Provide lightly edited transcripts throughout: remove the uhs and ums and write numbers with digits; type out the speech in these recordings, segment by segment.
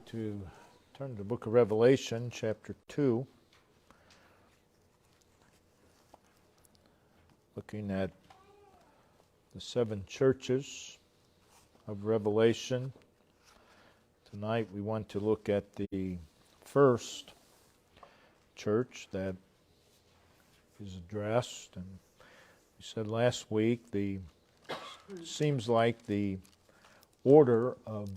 to turn to the book of Revelation, chapter 2. Looking at the 7 churches of Revelation. Tonight we want to look at the first church that is addressed. And we said last week, seems like the order of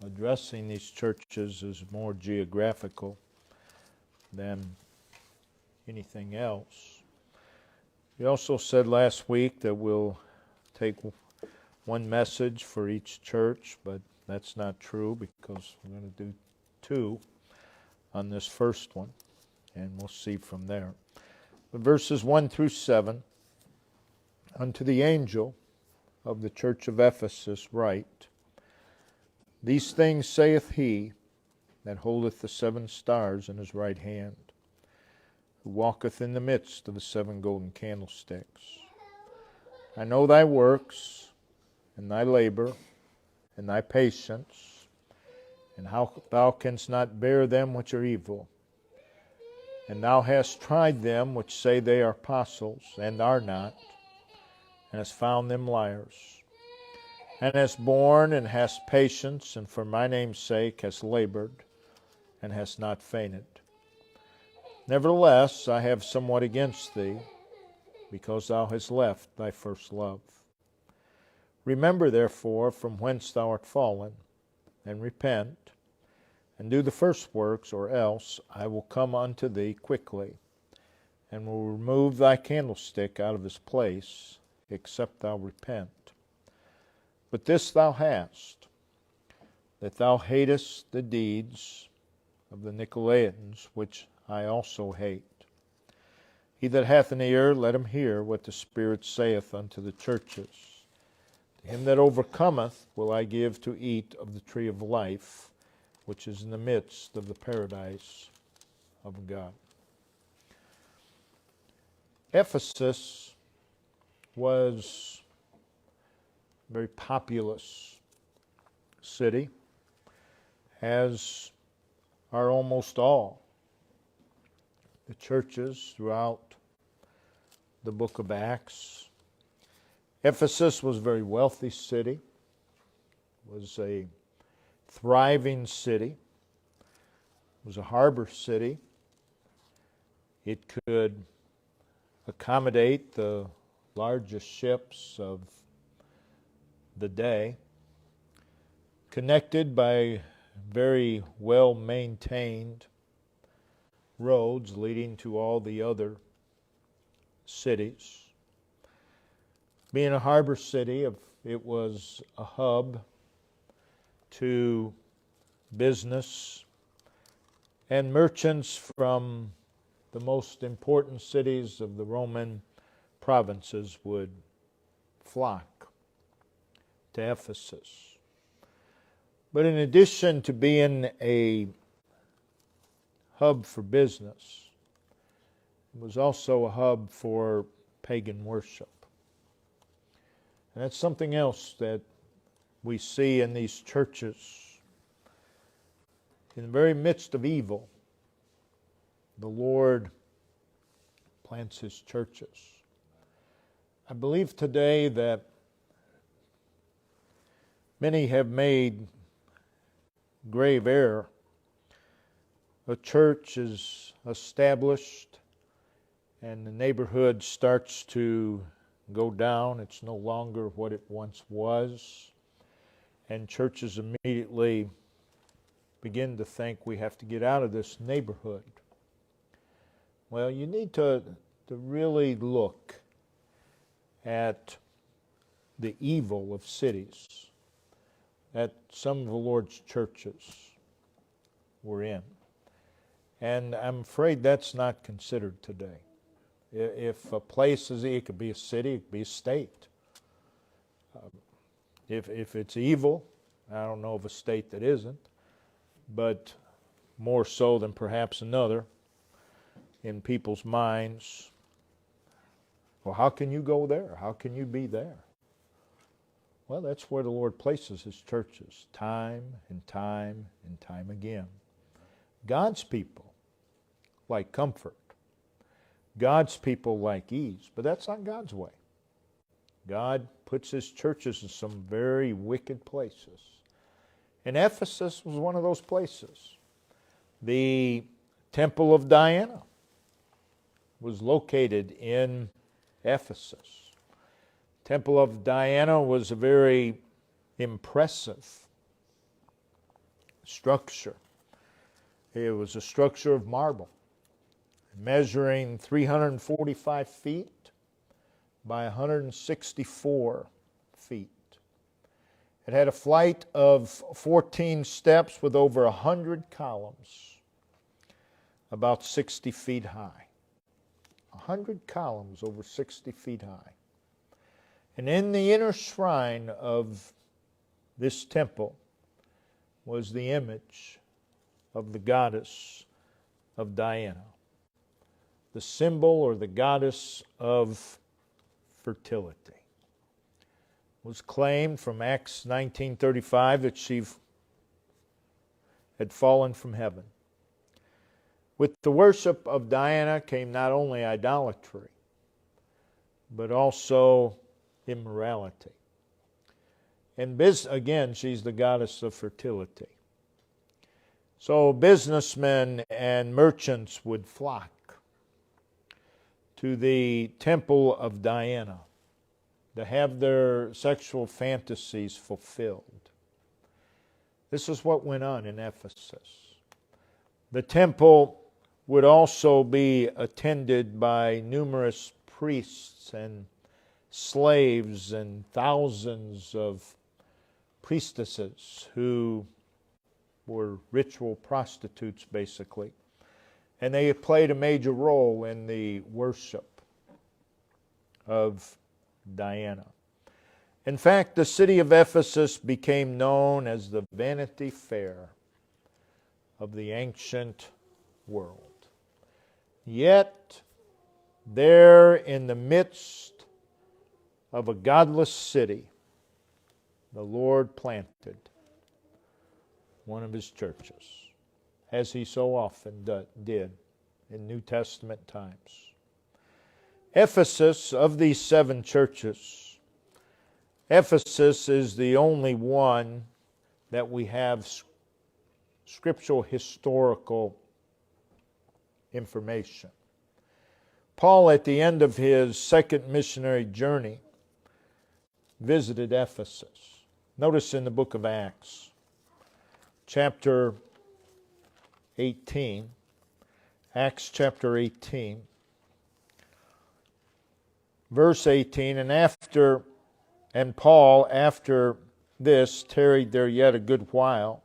addressing these churches is more geographical than anything else. We also said last week that we'll take one message for each church, but that's not true because we're going to do 2 on this first one, and we'll see from there. But verses 1 through 7, unto the angel of the church of Ephesus write, These things saith he that holdeth the 7 stars in his right hand, who walketh in the midst of the 7 golden candlesticks. I know thy works, and thy labor, and thy patience, and how thou canst not bear them which are evil. And thou hast tried them which say they are apostles, and are not, and hast found them liars. And hast borne, and hast patience, and for my name's sake hast labored, and hast not fainted. Nevertheless, I have somewhat against thee, because thou hast left thy first love. Remember, therefore, from whence thou art fallen, and repent, and do the first works, or else I will come unto thee quickly, and will remove thy candlestick out of his place, except thou repent. But this thou hast, that thou hatest the deeds of the Nicolaitans, which I also hate. He that hath an ear, let him hear what the Spirit saith unto the churches. To him that overcometh will I give to eat of the tree of life, which is in the midst of the paradise of God. Ephesus was a very populous city, as are almost all the churches throughout the book of Acts. Ephesus was a very wealthy city, was a thriving city, was a harbor city. It could accommodate the largest ships of the day, connected by very well-maintained roads leading to all the other cities. Being a harbor city, it was a hub to business, and merchants from the most important cities of the Roman provinces would flock to Ephesus. But in addition to being a hub for business, it was also a hub for pagan worship. And that's something else that we see in these churches. In the very midst of evil, the Lord plants His churches. I believe today that many have made grave error. A church is established and the neighborhood starts to go down. It's no longer what it once was. And churches immediately begin to think we have to get out of this neighborhood. Well, you need to really look at the evil of cities that some of the Lord's churches were in. And I'm afraid that's not considered today. If a place is, it could be a city, it could be a state. If it's evil, I don't know of a state that isn't, but more so than perhaps another in people's minds. Well, how can you go there? How can you be there? Well, that's where the Lord places His churches, time and time and time again. God's people like comfort. God's people like ease, but that's not God's way. God puts His churches in some very wicked places. And Ephesus was one of those places. The Temple of Diana was located in Ephesus. Temple of Diana was a very impressive structure. It was a structure of marble, measuring 345 feet by 164 feet. It had a flight of 14 steps with over 100 columns, about 60 feet high. 100 columns over 60 feet high. And in the inner shrine of this temple was the image of the goddess of Diana, the symbol or the goddess of fertility. It was claimed from Acts 19:35 that she had fallen from heaven. With the worship of Diana came not only idolatry, but also immorality. And again, she's the goddess of fertility. So businessmen and merchants would flock to the temple of Diana to have their sexual fantasies fulfilled. This is what went on in Ephesus. The temple would also be attended by numerous priests and slaves and thousands of priestesses who were ritual prostitutes, basically. And they played a major role in the worship of Diana. In fact, the city of Ephesus became known as the Vanity Fair of the ancient world. Yet, there in the midst of a godless city, the Lord planted one of His churches, as He so often did in New Testament times. Ephesus, of these 7 churches, Ephesus is the only one that we have scriptural historical information. Paul, at the end of his second missionary journey, visited Ephesus. Notice in the book of Acts, chapter 18, Acts chapter 18, verse 18, and Paul, after this, tarried there yet a good while,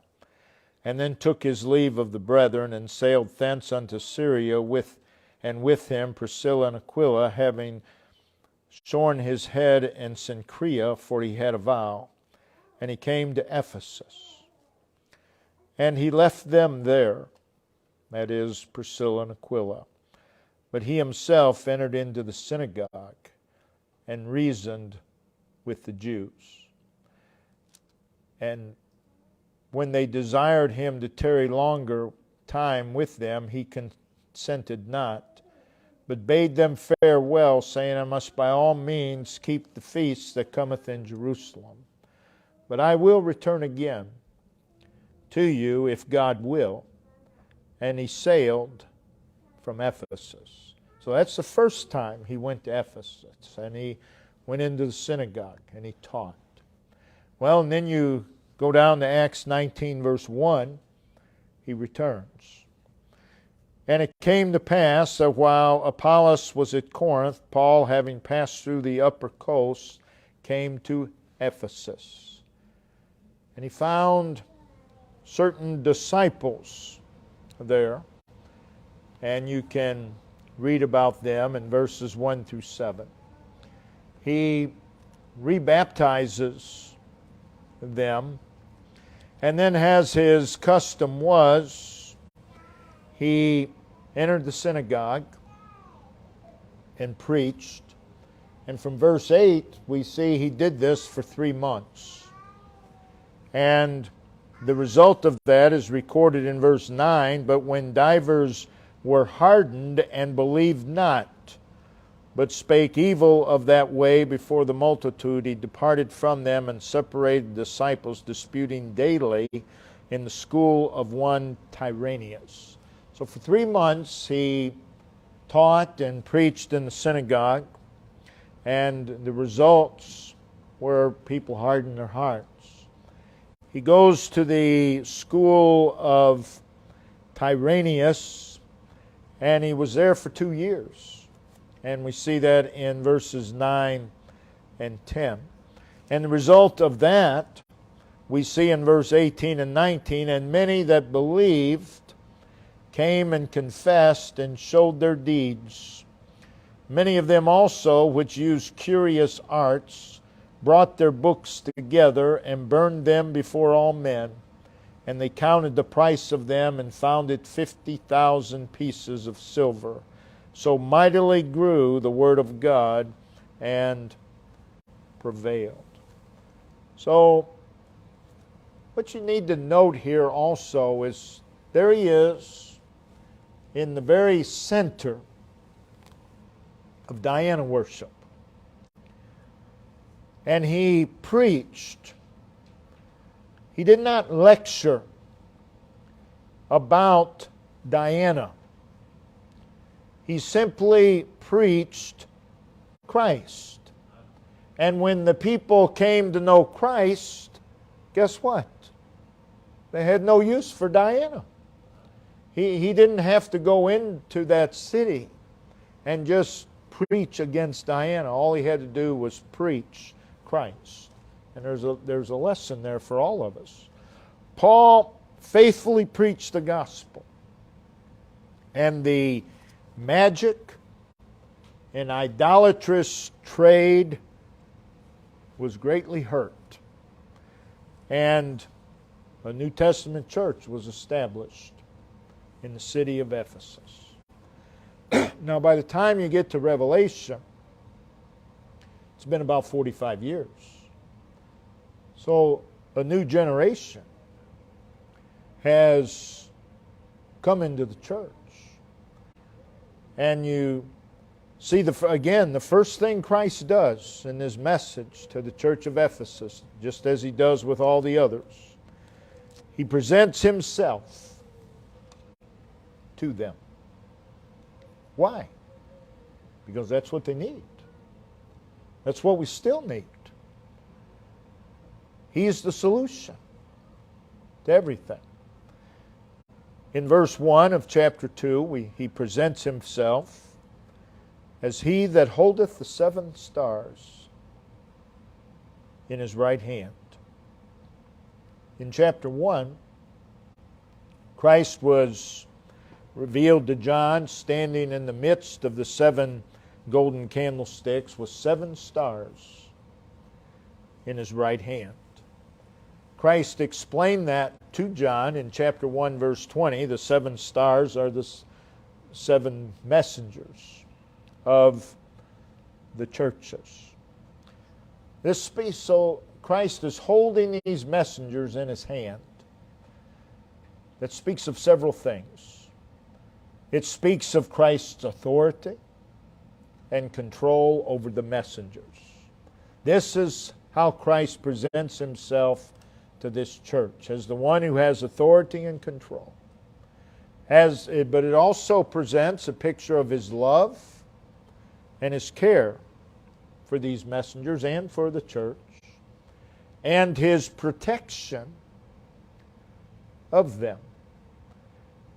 and then took his leave of the brethren, and sailed thence unto Syria, and with him Priscilla and Aquila, having shorn his head in Cenchrea, for he had a vow. And he came to Ephesus. And he left them there, that is, Priscilla and Aquila. But he himself entered into the synagogue and reasoned with the Jews. And when they desired him to tarry longer time with them, he consented not, but bade them farewell, saying, I must by all means keep the feast that cometh in Jerusalem. But I will return again to you, if God will. And he sailed from Ephesus. So that's the first time he went to Ephesus, and he went into the synagogue, and he taught. Well, and then you go down to Acts 19, verse 1, he returns. And it came to pass that while Apollos was at Corinth, Paul, having passed through the upper coast, came to Ephesus. And he found certain disciples there, and you can read about them in verses 1 through 7. He rebaptizes them, and then, as his custom was, he entered the synagogue and preached, And from verse 8, we see he did this for 3 months. And the result of that is recorded in verse 9, but when divers were hardened and believed not, but spake evil of that way before the multitude, he departed from them and separated the disciples, disputing daily in the school of one Tyrannus. So for 3 months he taught and preached in the synagogue, and the results were people hardened their hearts. He goes to the school of Tyrannus, and he was there for 2 years. And we see that in verses 9 and 10. And the result of that, we see in verse 18 and 19, and many that believed came and confessed and showed their deeds. Many of them also, which used curious arts, brought their books together and burned them before all men. And they counted the price of them and found it 50,000 pieces of silver. So mightily grew the word of God and prevailed. So what you need to note here also is there he is in the very center of Diana worship. And he preached. He did not lecture about Diana. He simply preached Christ. And when the people came to know Christ, guess what? They had no use for Diana. He didn't have to go into that city and just preach against Diana. All he had to do was preach Christ. And there's a lesson there for all of us. Paul faithfully preached the gospel. And the magic and idolatrous trade was greatly hurt. And a New Testament church was established in the city of Ephesus. Now, by the time you get to Revelation, it's been about 45 years. So a new generation has come into the church. And you see, the first thing Christ does in His message to the church of Ephesus, just as He does with all the others, He presents Himself to them. Why? Because that's what they need. That's what we still need. He is the solution to everything. In verse 1 of chapter 2, he presents Himself as He that holdeth the 7 stars in His right hand. In chapter 1, Christ was revealed to John standing in the midst of the 7 golden candlesticks with 7 stars in His right hand. Christ explained that to John in chapter 1, verse 20. The 7 stars are the 7 messengers of the churches. So Christ is holding these messengers in His hand. That speaks of several things. It speaks of Christ's authority and control over the messengers. This is how Christ presents Himself to this church, as the one who has authority and control. But it also presents a picture of His love and His care for these messengers and for the church, and His protection of them.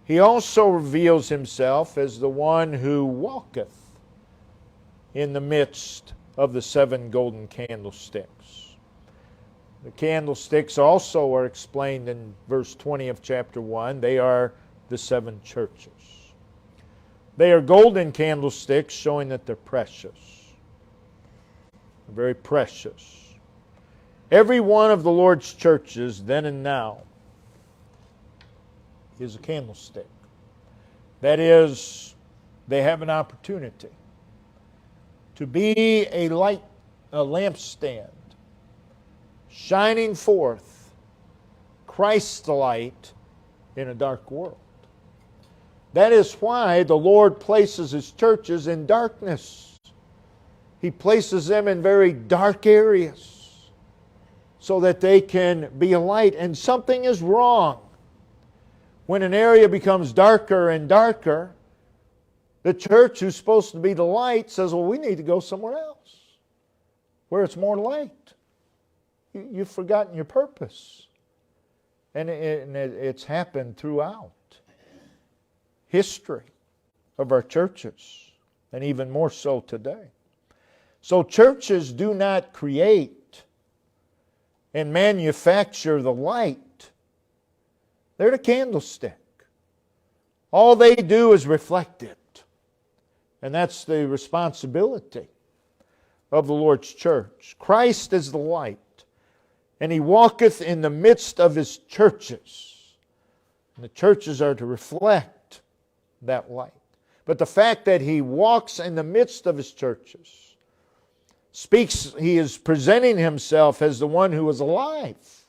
He also reveals Himself as the one who walketh in the midst of the 7 golden candlesticks. The candlesticks also are explained in verse 20 of chapter 1. They are the 7 churches. They are golden candlesticks, showing that they're precious. They're very precious. Every one of the Lord's churches, then and now, is a candlestick. That is, they have an opportunity to be a light, a lampstand, shining forth Christ's light in a dark world. That is why the Lord places His churches in darkness. He places them in very dark areas so that they can be a light. And something is wrong when an area becomes darker and darker. The church who's supposed to be the light says, well, we need to go somewhere else where it's more light. You've forgotten your purpose. And it's happened throughout history of our churches, and even more so today. So churches do not create and manufacture the light. They're the candlestick. All they do is reflect it. And that's the responsibility of the Lord's church. Christ is the light, and He walketh in the midst of His churches. And the churches are to reflect that light. But the fact that He walks in the midst of His churches speaks, He is presenting Himself as the one who is alive.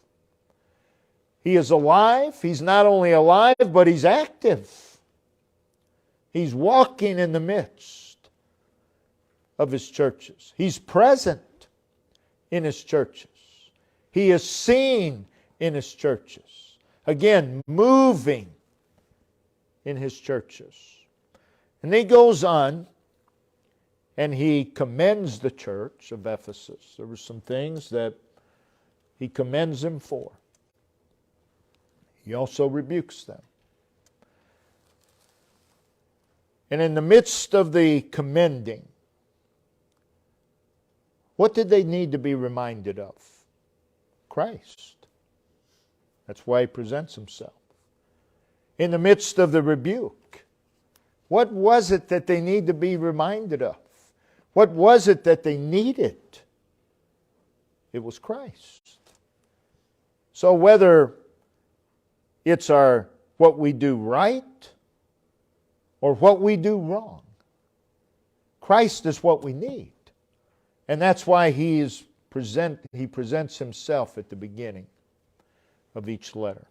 He is alive. He's not only alive, but He's active. He's walking in the midst of His churches. He's present in His churches. He is seen in His churches. Again, moving in His churches. And He goes on and He commends the church of Ephesus. There were some things that He commends them for. He also rebukes them. And in the midst of the commending, what did they need to be reminded of? Christ. That's why He presents Himself. In the midst of the rebuke, what was it that they need to be reminded of? What was it that they needed? It was Christ. So whether it's what we do right or what we do wrong, Christ is what we need. And that's why He presents Himself at the beginning of each letter.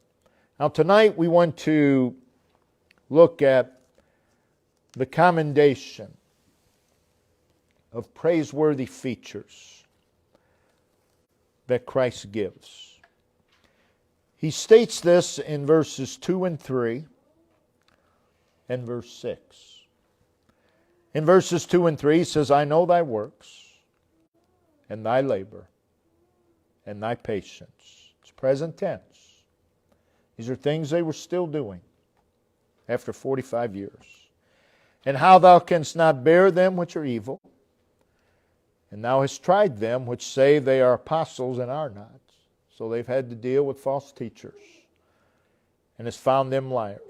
Now tonight we want to look at the commendation of praiseworthy features that Christ gives. He states this in verses 2 and 3 and verse 6. In verses 2 and 3 He says, I know thy works and thy labor and thy patience. It's present tense. These are things they were still doing after 45 years. And how thou canst not bear them which are evil, and thou hast tried them which say they are apostles and are not. So they've had to deal with false teachers, and hast found them liars.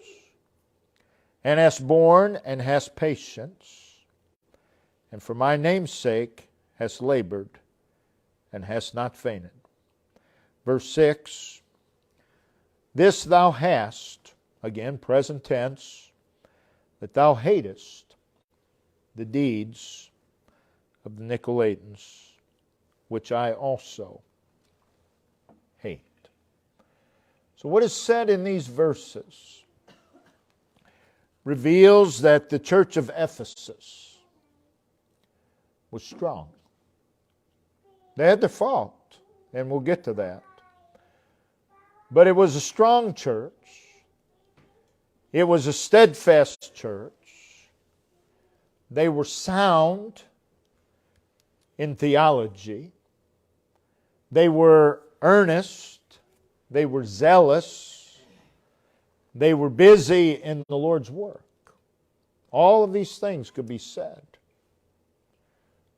And hast borne and hast patience, and for my name's sake hast labored and hast not fainted. Verse 6, this thou hast, again present tense, that thou hatest the deeds of the Nicolaitans, which I also hate. So what is said in these verses reveals that the church of Ephesus was strong. They had their fault, and we'll get to that. But it was a strong church. It was a steadfast church. They were sound in theology. They were earnest. They were zealous. They were busy in the Lord's work. All of these things could be said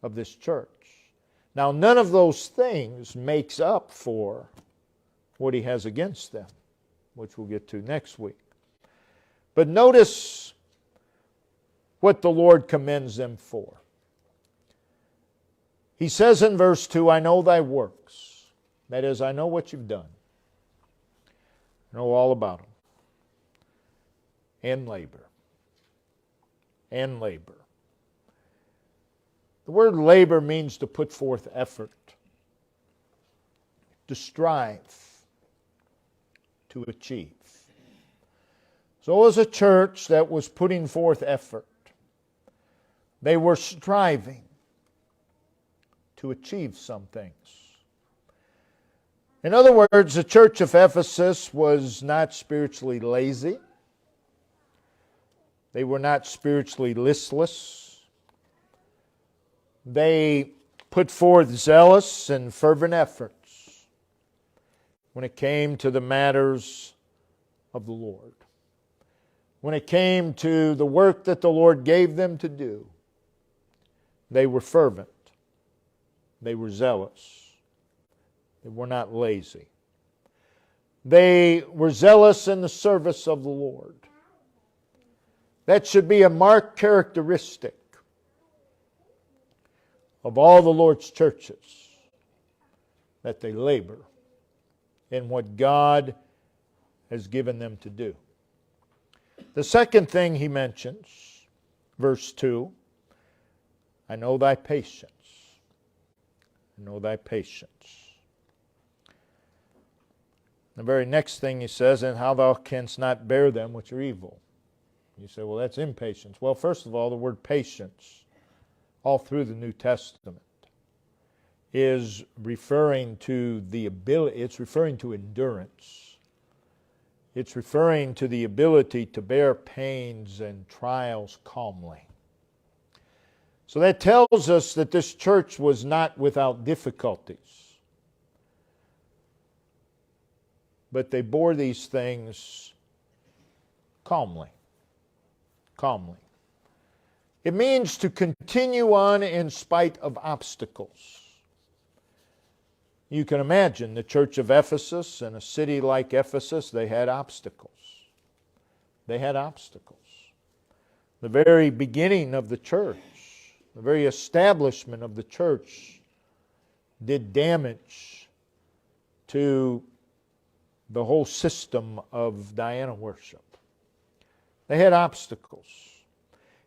of this church. Now, none of those things makes up for what He has against them, which we'll get to next week. But notice what the Lord commends them for. He says in verse 2, I know thy works. That is, I know what you've done. I know all about them. And labor. And labor. The word labor means to put forth effort, to strive, to achieve. So it was a church that was putting forth effort. They were striving to achieve some things. In other words, the church of Ephesus was not spiritually lazy. They were not spiritually listless. They put forth zealous and fervent efforts when it came to the matters of the Lord. When it came to the work that the Lord gave them to do, they were fervent. They were zealous. They were not lazy. They were zealous in the service of the Lord. That should be a marked characteristic of all the Lord's churches, that they labor in what God has given them to do. The second thing he mentions, verse 2, I know thy patience. I know thy patience. The very next thing he says, and how thou canst not bear them which are evil. You say, well, that's impatience. Well, first of all, the word patience, all through the New Testament, is referring to the ability, it's referring to endurance. It's referring to the ability to bear pains and trials calmly. So that tells us that this church was not without difficulties. But they bore these things calmly. Calmly. It means to continue on in spite of obstacles. You can imagine the church of Ephesus, in a city like Ephesus, they had obstacles. They had obstacles. The very beginning of the church, the very establishment of the church, did damage to the whole system of Diana worship. They had obstacles.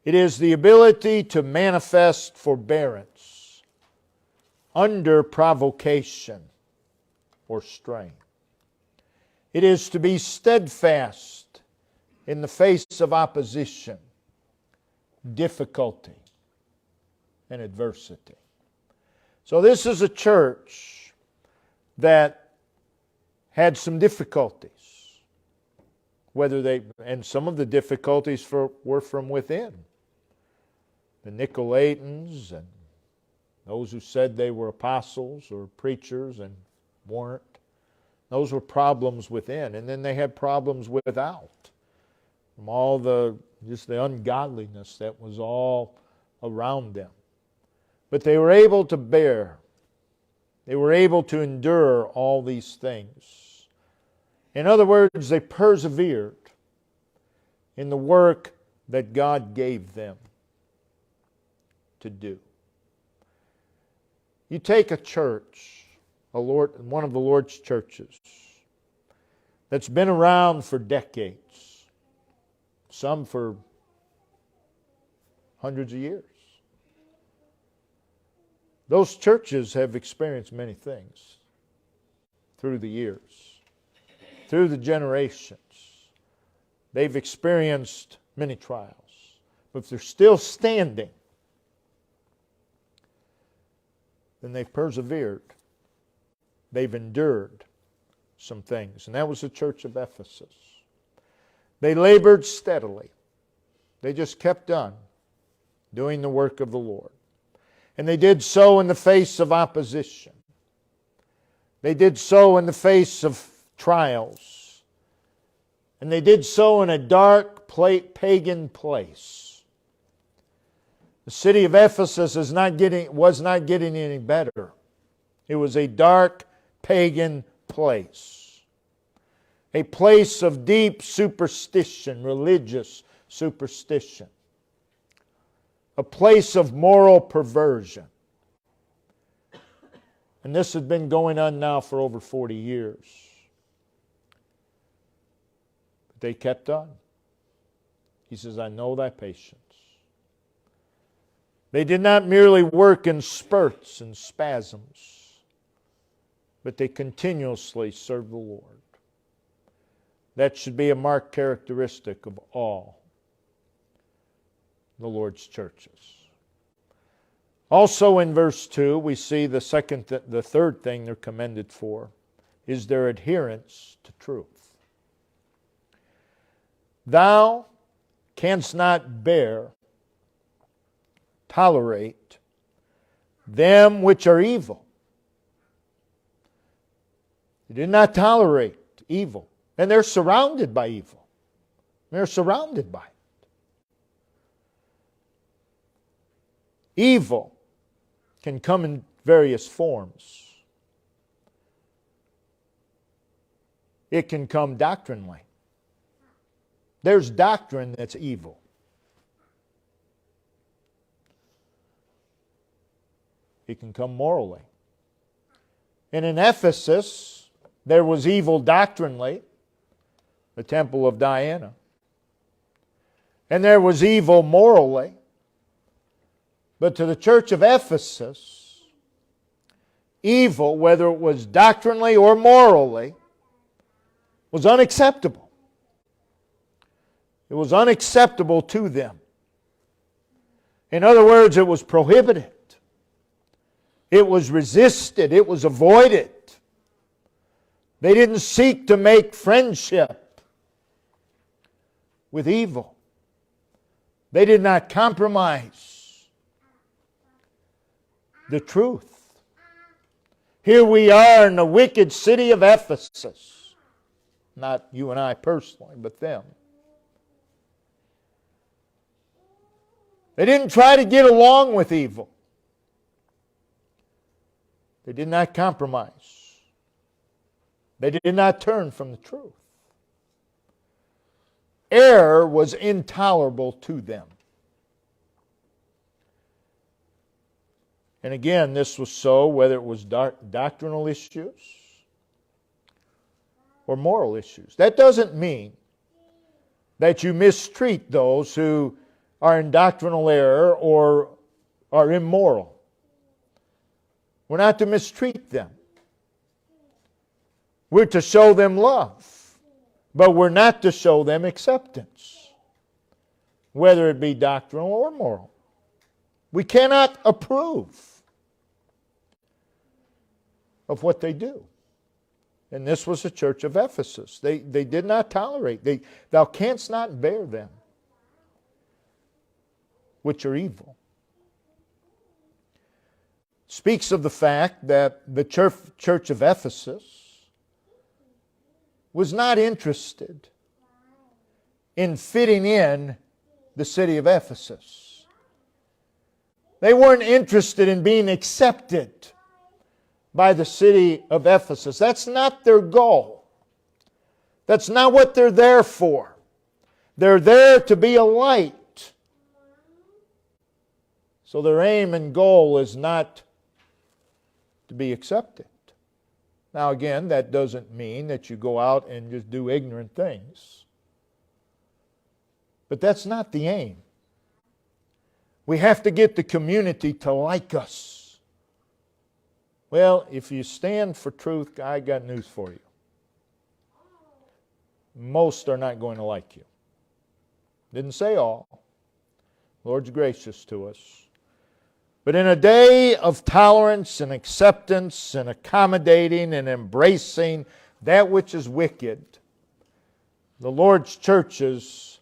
It is the ability to manifest forbearance under provocation or strain. It is to be steadfast in the face of opposition, difficulty, and adversity. So this is a church that had some difficulties. And some of the difficulties were from within. The Nicolaitans and those who said they were apostles or preachers and weren't. Those were problems within. And then they had problems without. From all the ungodliness that was all around them. But they were able to bear. They were able to endure all these things. In other words, they persevered in the work that God gave them to do. You take a church, one of the Lord's churches, that's been around for decades, some for hundreds of years. Those churches have experienced many things through the years, through the generations. They've experienced many trials. But if they're still standing, then they've persevered. They've endured some things. And that was the church of Ephesus. They labored steadily. They just kept on doing the work of the Lord. And they did so in the face of opposition. They did so in the face of trials. And they did so in a dark pagan place. The city of Ephesus was not getting any better. It was a dark pagan place. A place of deep superstition, religious superstition. A place of moral perversion. And this has been going on now for over 40 years. But they kept on. He says, I know thy patience. They did not merely work in spurts and spasms, but they continuously served the Lord. That should be a marked characteristic of all the Lord's churches. Also in verse 2, we see the third thing they're commended for is their adherence to truth. Thou canst not tolerate them which are evil. They did not tolerate evil. And they're surrounded by evil. They're surrounded by it. Evil can come in various forms. It can come doctrinally. There's doctrine that's evil. It can come morally. And in Ephesus, there was evil doctrinally, the temple of Diana. And there was evil morally. But to the church of Ephesus, evil, whether it was doctrinally or morally, was unacceptable. It was unacceptable to them. In other words, it was prohibited. It was resisted. It was avoided. They didn't seek to make friendship with evil. They did not compromise the truth. Here we are in the wicked city of Ephesus. Not you and I personally, but them. They didn't try to get along with evil. They did not compromise. They did not turn from the truth. Error was intolerable to them. And again, this was so whether it was doctrinal issues or moral issues. That doesn't mean that you mistreat those who are in doctrinal error or are immoral. We're not to mistreat them. We're to show them love, but we're not to show them acceptance, whether it be doctrinal or moral. We cannot approve of what they do. And this was the church of Ephesus. They did not tolerate. Thou canst not bear them which are evil. Speaks of the fact that the church of Ephesus was not interested in fitting in the city of Ephesus. They weren't interested in being accepted by the city of Ephesus. That's not their goal. That's not what they're there for. They're there to be a light. So their aim and goal is not to be accepted. Now again, that doesn't mean that you go out and just do ignorant things. But that's not the aim. We have to get the community to like us. Well, if you stand for truth, I got news for you. Most are not going to like you. Didn't say all. Lord's gracious to us. But in a day of tolerance and acceptance and accommodating and embracing that which is wicked, the Lord's churches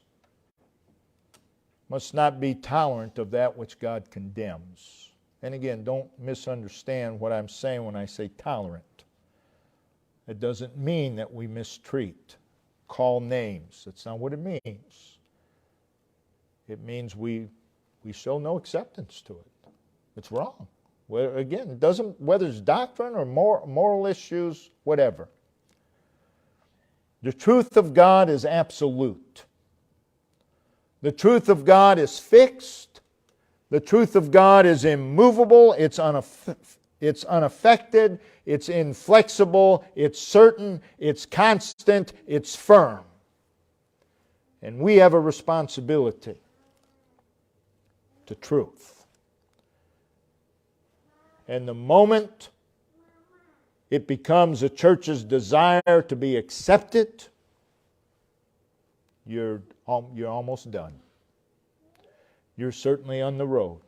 must not be tolerant of that which God condemns. And again, don't misunderstand what I'm saying when I say tolerant. It doesn't mean that we mistreat, call names. That's not what it means. It means we show no acceptance to it. It's wrong. Well, again, it doesn't, whether it's doctrine or moral issues, whatever. The truth of God is absolute. The truth of God is fixed. The truth of God is immovable. It's unaffected. It's inflexible. It's certain. It's constant. It's firm. And we have a responsibility to truth. And the moment it becomes a church's desire to be accepted, you're almost done. You're certainly on the road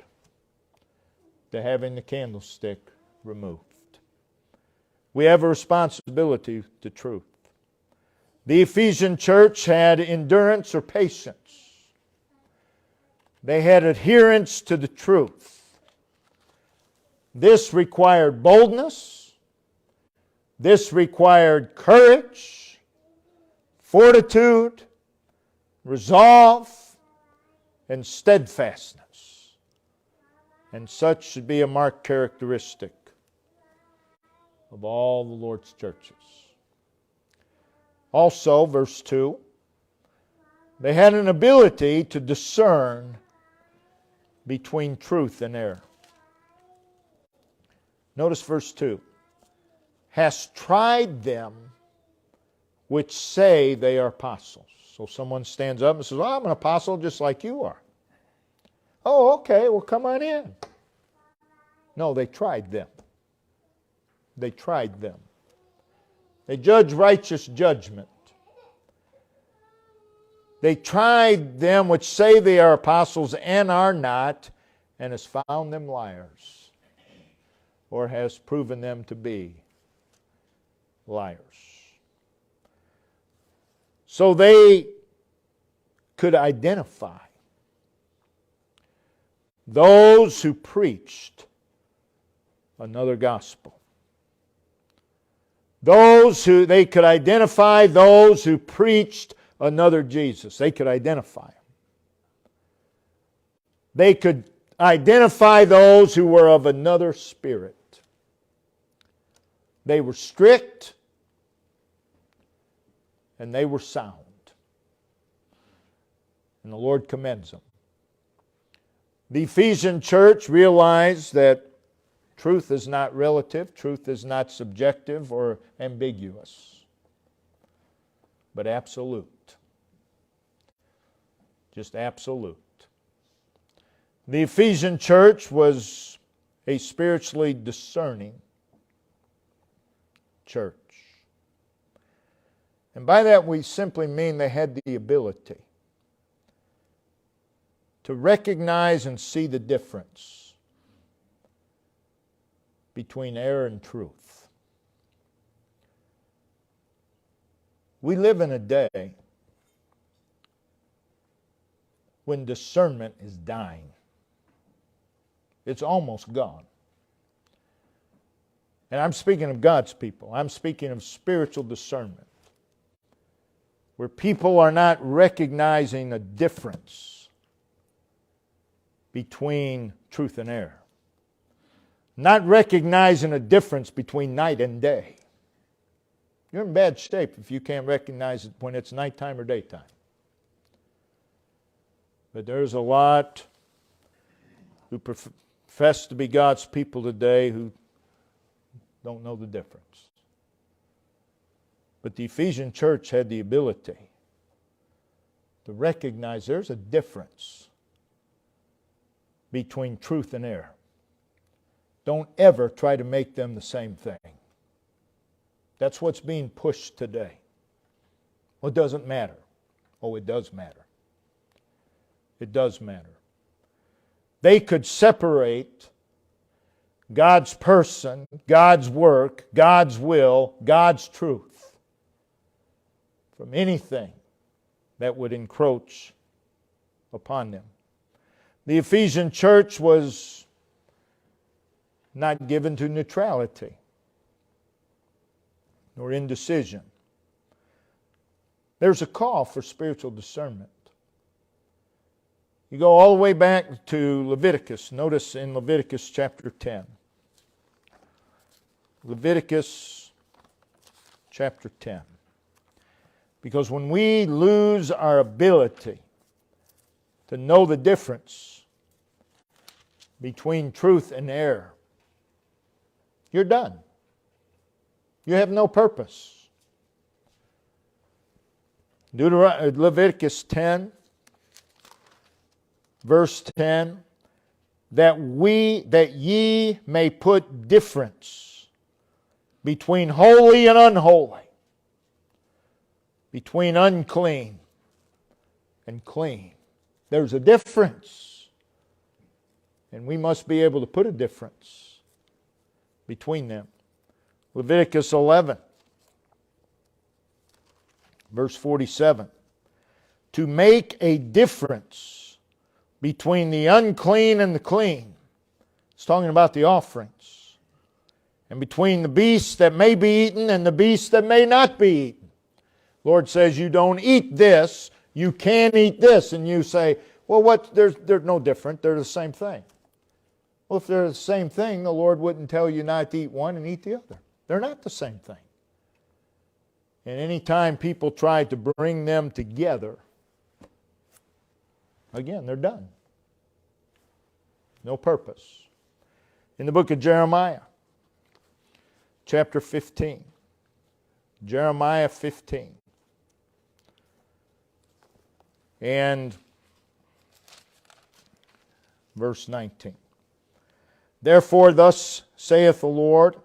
to having the candlestick removed. We have a responsibility to truth. The Ephesian church had endurance or patience. They had adherence to the truth. This required boldness. This required courage, fortitude, resolve, and steadfastness. And such should be a marked characteristic of all the Lord's churches. Also, verse 2, they had an ability to discern between truth and error. Notice verse 2. Hast tried them which say they are apostles. So someone stands up and says, I'm an apostle just like you are. Oh, okay, well come on in. No, they tried them. They tried them. They judge righteous judgment. They tried them which say they are apostles and are not, and has found them liars, or has proven them to be liars. So they could identify those who preached another gospel. They could identify those who preached another Jesus. They could identify them. They could identify those who were of another spirit. They were strict and they were sound. And the Lord commends them. The Ephesian church realized that truth is not relative, truth is not subjective or ambiguous, but absolute. Just absolute. The Ephesian church was a spiritually discerning church. And by that we simply mean they had the ability to recognize and see the difference between error and truth. We live in a day when discernment is dying. It's almost gone. And I'm speaking of God's people. I'm speaking of spiritual discernment, where people are not recognizing a difference between truth and error. Not recognizing a difference between night and day. You're in bad shape if you can't recognize it when it's nighttime or daytime. But there's a lot who profess to be God's people today who don't know the difference. But the Ephesian church had the ability to recognize there's a difference between truth and error. Don't ever try to make them the same thing. That's what's being pushed today. Well, it doesn't matter. Oh, it does matter. It does matter. They could separate God's person, God's work, God's will, God's truth from anything that would encroach upon them. The Ephesian church was not given to neutrality nor indecision. There's a call for spiritual discernment. You go all the way back to Leviticus. Notice in Leviticus chapter 10. Leviticus chapter 10. Because when we lose our ability to know the difference between truth and error, you're done. You have no purpose. Leviticus 10, verse 10, that ye may put difference between holy and unholy, between unclean and clean. There's a difference. And we must be able to put a difference between them. Leviticus 11, verse 47. To make a difference between the unclean and the clean. It's talking about the offerings. And between the beasts that may be eaten and the beasts that may not be eaten. The Lord says you don't eat this, you can eat this. And you say, well, they're no different, they're the same thing. Well, if they're the same thing, the Lord wouldn't tell you not to eat one and eat the other. They're not the same thing. And any time people try to bring them together, again, they're done. No purpose. In the book of Jeremiah, chapter 15. Jeremiah 15. And verse 19. Therefore thus saith the Lord,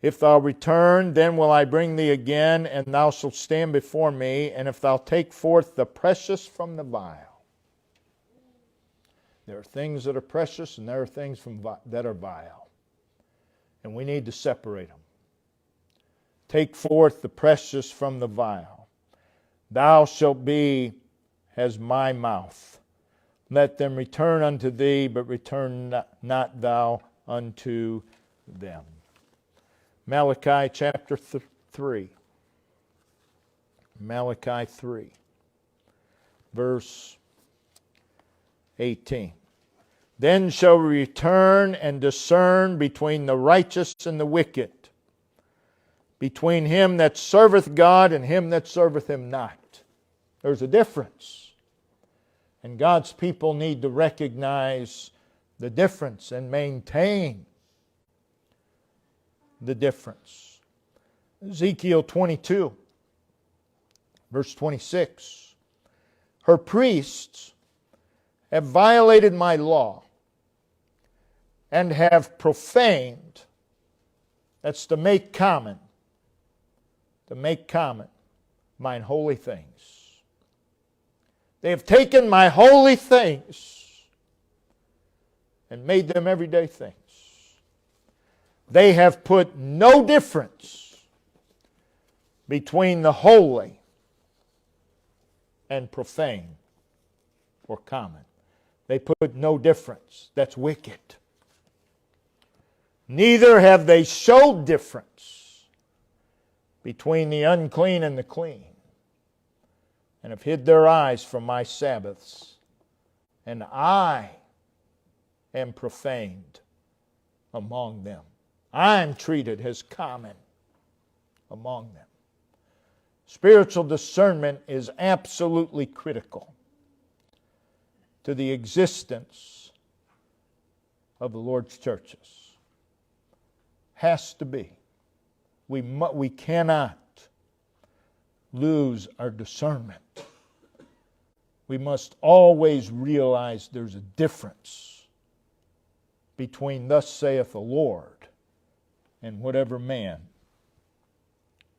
if thou return, then will I bring thee again, and thou shalt stand before me, and if thou take forth the precious from the vile. There are things that are precious, and there are things that are vile. And we need to separate them. Take forth the precious from the vile. Thou shalt be as my mouth. Let them return unto thee, but return not thou unto them. Malachi chapter 3. Malachi 3, verse 18. Then shall we return and discern between the righteous and the wicked, between him that serveth God and him that serveth him not. There's a difference. And God's people need to recognize the difference and maintain the difference. Ezekiel 22, verse 26. Her priests have violated my law and have profaned, that's to make common mine holy things. They have taken my holy things and made them everyday things. They have put no difference between the holy and profane or common. They put no difference. That's wicked. Neither have they showed difference between the unclean and the clean, and have hid their eyes from my Sabbaths, and I am profaned among them. I am treated as common among them. Spiritual discernment is absolutely critical to the existence of the Lord's churches. Has to be. We cannot lose our discernment. We must always realize there's a difference between thus saith the Lord and whatever man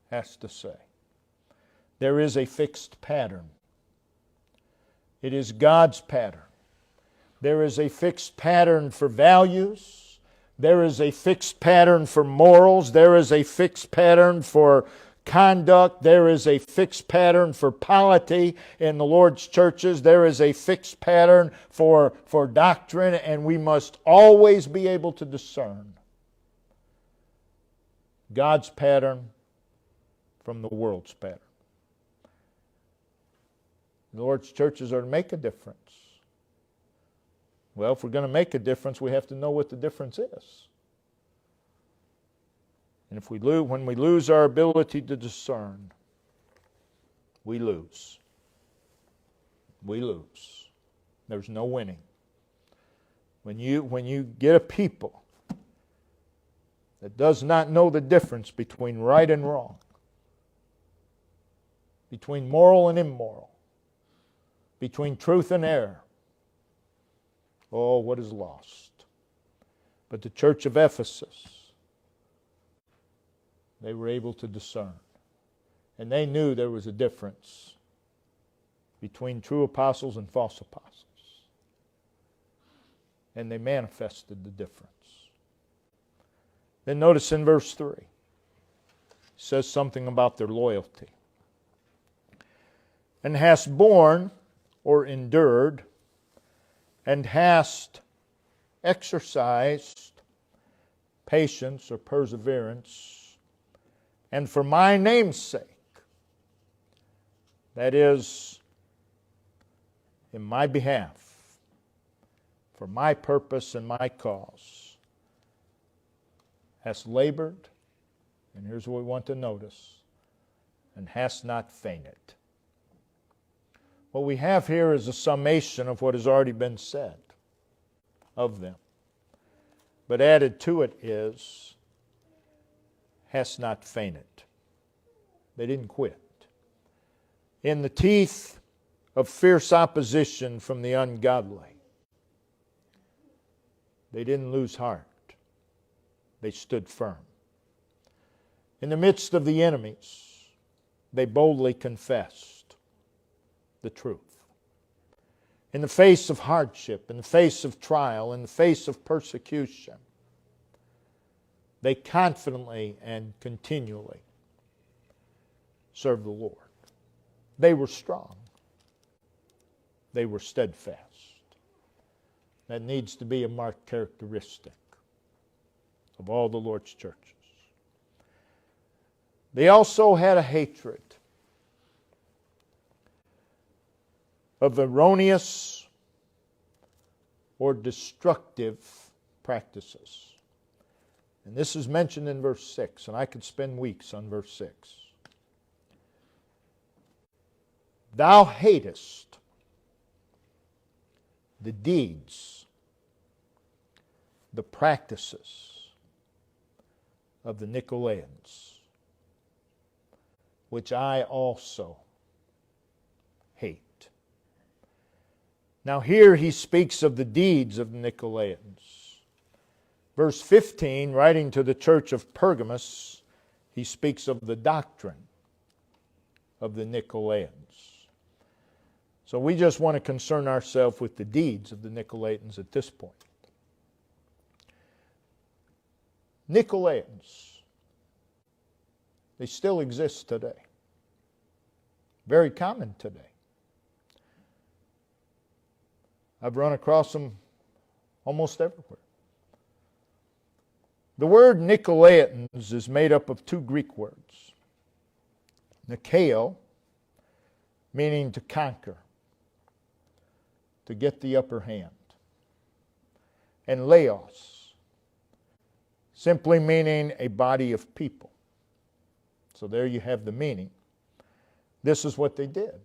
has to say. There is a fixed pattern. It is God's pattern. There is a fixed pattern for values. There is a fixed pattern for morals. There is a fixed pattern for conduct. There is a fixed pattern for polity in the Lord's churches. There is a fixed pattern for doctrine, and we must always be able to discern God's pattern from the world's pattern. The Lord's churches are to make a difference. Well, if we're going to make a difference, we have to know what the difference is. And when we lose our ability to discern, we lose. We lose. There's no winning. When you get a people that does not know the difference between right and wrong, between moral and immoral, between truth and error, oh, what is lost? But the church of Ephesus, they were able to discern. And they knew there was a difference between true apostles and false apostles. And they manifested the difference. Then notice in verse 3, it says something about their loyalty. And hast borne or endured, and hast exercised patience or perseverance, and for my name's sake, that is, in my behalf, for my purpose and my cause, hast labored, and here's what we want to notice, and hast not fainted. What we have here is a summation of what has already been said of them. But added to it is, hast not fainted. They didn't quit. In the teeth of fierce opposition from the ungodly, they didn't lose heart. They stood firm. In the midst of the enemies, they boldly confessed the truth. In the face of hardship, in the face of trial, in the face of persecution, they confidently and continually served the Lord. They were strong. They were steadfast. That needs to be a marked characteristic of all the Lord's churches. They also had a hatred of erroneous or destructive practices. And this is mentioned in verse 6, and I could spend weeks on verse 6. Thou hatest the deeds, the practices of the Nicolaitans, which I also hate. Now here he speaks of the deeds of the Nicolaitans. Verse 15, writing to the church of Pergamos, he speaks of the doctrine of the Nicolaitans. So we just want to concern ourselves with the deeds of the Nicolaitans at this point. Nicolaitans, they still exist today. Very common today. I've run across them almost everywhere. The word Nicolaitans is made up of two Greek words. Nikao, meaning to conquer, to get the upper hand. And Laos, simply meaning a body of people. So there you have the meaning. This is what they did.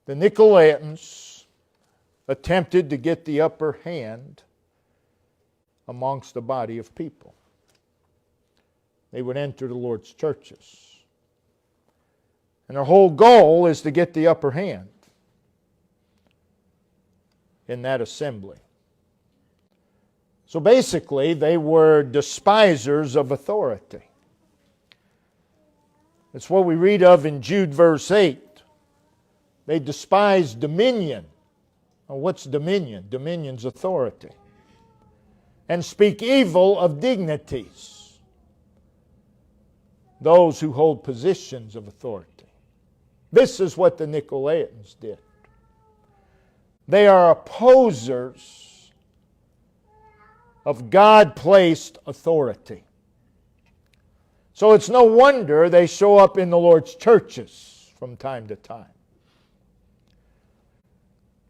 The Nicolaitans attempted to get the upper hand amongst a body of people. They would enter the Lord's churches. And their whole goal is to get the upper hand in that assembly. So basically, they were despisers of authority. It's what we read of in Jude verse 8. They despise dominion. Well, what's dominion? Dominion's authority. And speak evil of dignities, those who hold positions of authority. This is what the Nicolaitans did. They are opposers of God-placed authority. So it's no wonder they show up in the Lord's churches from time to time.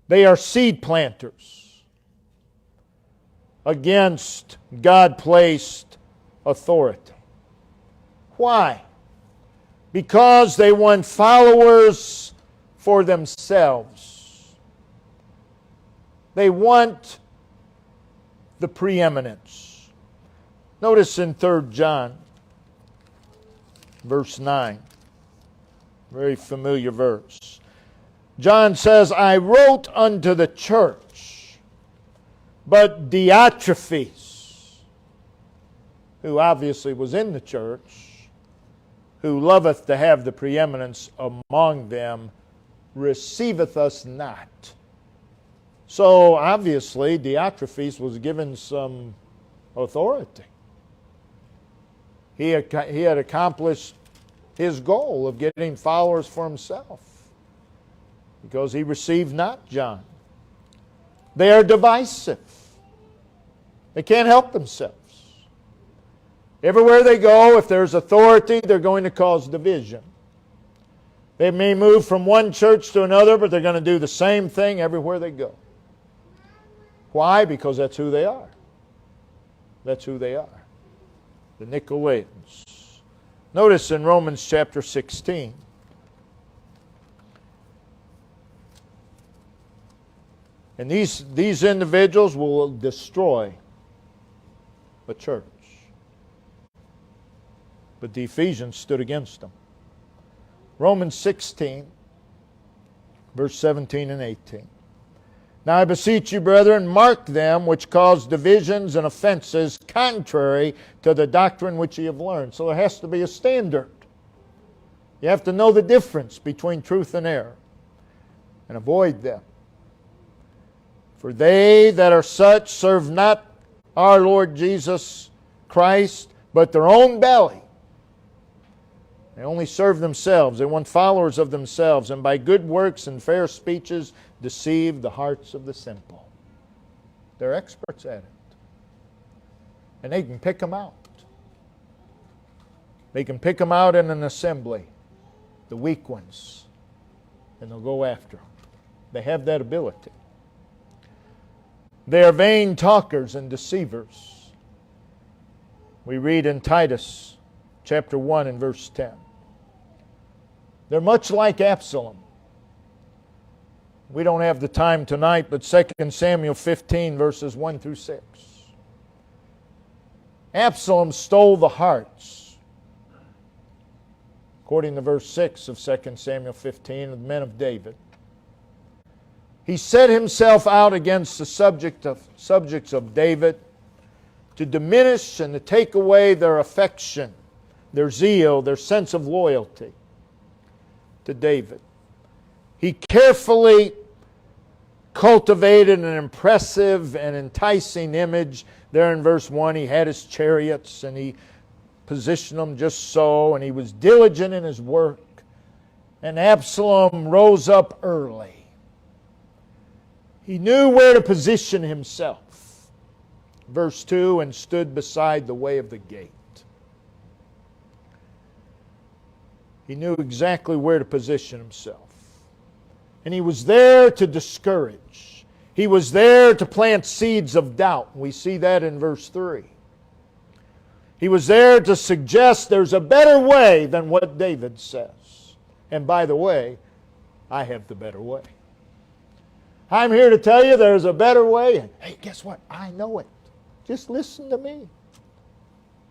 They are seed planters against God-placed authority. Why? Because they want followers for themselves. They want the preeminence. Notice in 3 John, verse 9, very familiar verse. John says, I wrote unto the church, but Diotrephes, who obviously was in the church, who loveth to have the preeminence among them, receiveth us not. So obviously Diotrephes was given some authority. He had accomplished his goal of getting followers for himself because he received not John. They are divisive. They can't help themselves. Everywhere they go, if there's authority, they're going to cause division. They may move from one church to another, but they're going to do the same thing everywhere they go. Why? Because that's who they are. That's who they are. The Nicolaitans. Notice in Romans chapter 16. And these individuals will destroy a church. But the Ephesians stood against them. Romans 16, verse 17 and 18. Now I beseech you, brethren, mark them which cause divisions and offenses contrary to the doctrine which ye have learned. So there has to be a standard. You have to know the difference between truth and error and avoid them. For they that are such serve not our Lord Jesus Christ, but their own belly. They only serve themselves. They want followers of themselves, and by good works and fair speeches deceive the hearts of the simple. They're experts at it. And they can pick them out. They can pick them out in an assembly, the weak ones, and they'll go after them. They have that ability. They are vain talkers and deceivers. We read in Titus chapter 1 and verse 10. They're much like Absalom. We don't have the time tonight, but 2 Samuel 15 verses 1 through 6. Absalom stole the hearts, according to verse 6 of 2 Samuel 15, of the men of David. He set himself out against the subjects of David to diminish and to take away their affection, their zeal, their sense of loyalty to David. He carefully cultivated an impressive and enticing image. There in verse 1, he had his chariots and he positioned them just so, and he was diligent in his work. And Absalom rose up early. He knew where to position himself. Verse 2, and stood beside the way of the gate. He knew exactly where to position himself. And he was there to discourage. He was there to plant seeds of doubt. We see that in verse 3. He was there to suggest there's a better way than what David says. And by the way, I have the better way. I'm here to tell you there's a better way. And hey, guess what? I know it. Just listen to me.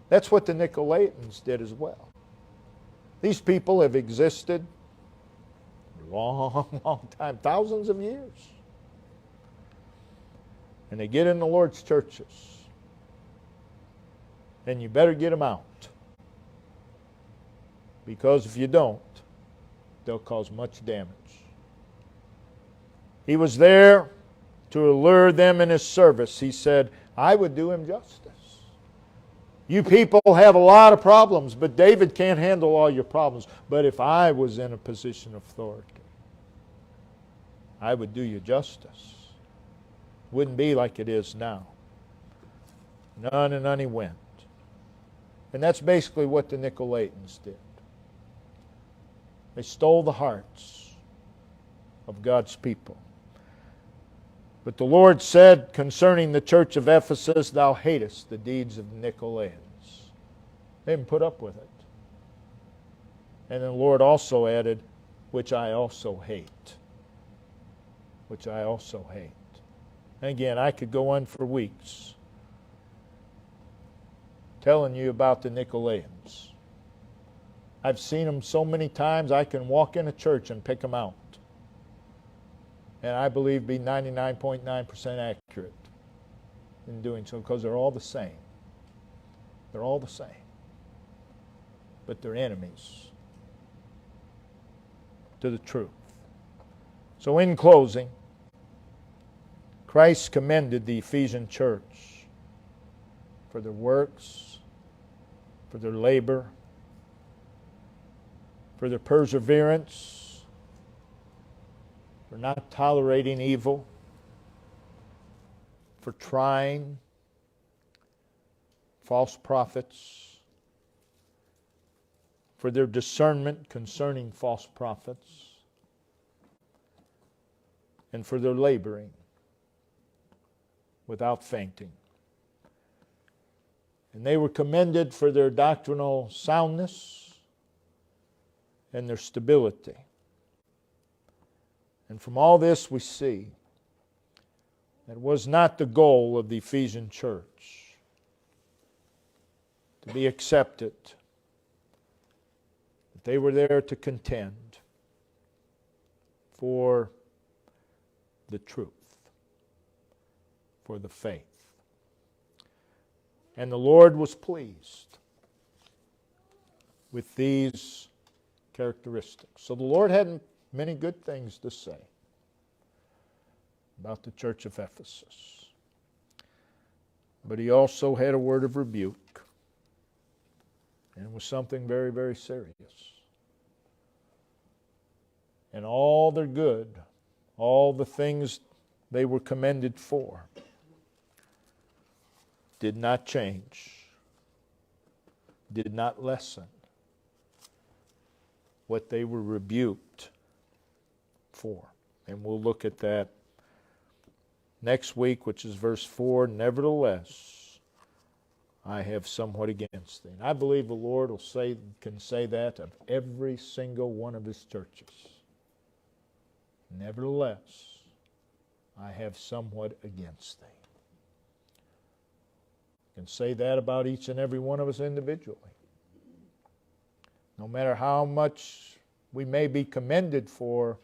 That's what the Nicolaitans did as well. These people have existed a long, long time, thousands of years. And they get in the Lord's churches. And you better get them out. Because if you don't, they'll cause much damage. He was there to allure them in his service. He said, I would do him justice. You people have a lot of problems, but David can't handle all your problems. But if I was in a position of authority, I would do you justice. Wouldn't be like it is now. None and none he went. And that's basically what the Nicolaitans did. They stole the hearts of God's people. But the Lord said concerning the church of Ephesus, thou hatest the deeds of the Nicolaitans. They didn't put up with it. And the Lord also added, which I also hate. Which I also hate. And again, I could go on for weeks telling you about the Nicolaitans. I've seen them so many times I can walk in a church and pick them out. And I believe be 99.9% accurate in doing so because they're all the same. They're all the same. But they're enemies to the truth. So in closing, Christ commended the Ephesian church for their works, for their labor, for their perseverance, for not tolerating evil, for trying false prophets, for their discernment concerning false prophets, and for their laboring without fainting. And they were commended for their doctrinal soundness and their stability. And from all this we see that it was not the goal of the Ephesian church to be accepted, but they were there to contend for the truth, for the faith. And the Lord was pleased with these characteristics. So the Lord had many good things to say about the church of Ephesus. But He also had a word of rebuke. And it was something very, very serious. And all their good, all the things they were commended for, did not change, did not lessen what they were rebuked for. And we'll look at that next week, which is verse 4. Nevertheless, I have somewhat against thee. And I believe the Lord can say that of every single one of His churches. Nevertheless, I have somewhat against thee. Can say that about each and every one of us individually. No matter how much we may be commended for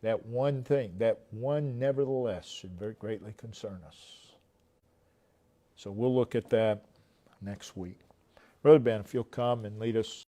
that one thing, that one nevertheless should very greatly concern us. So we'll look at that next week. Brother Ben, if you'll come and lead us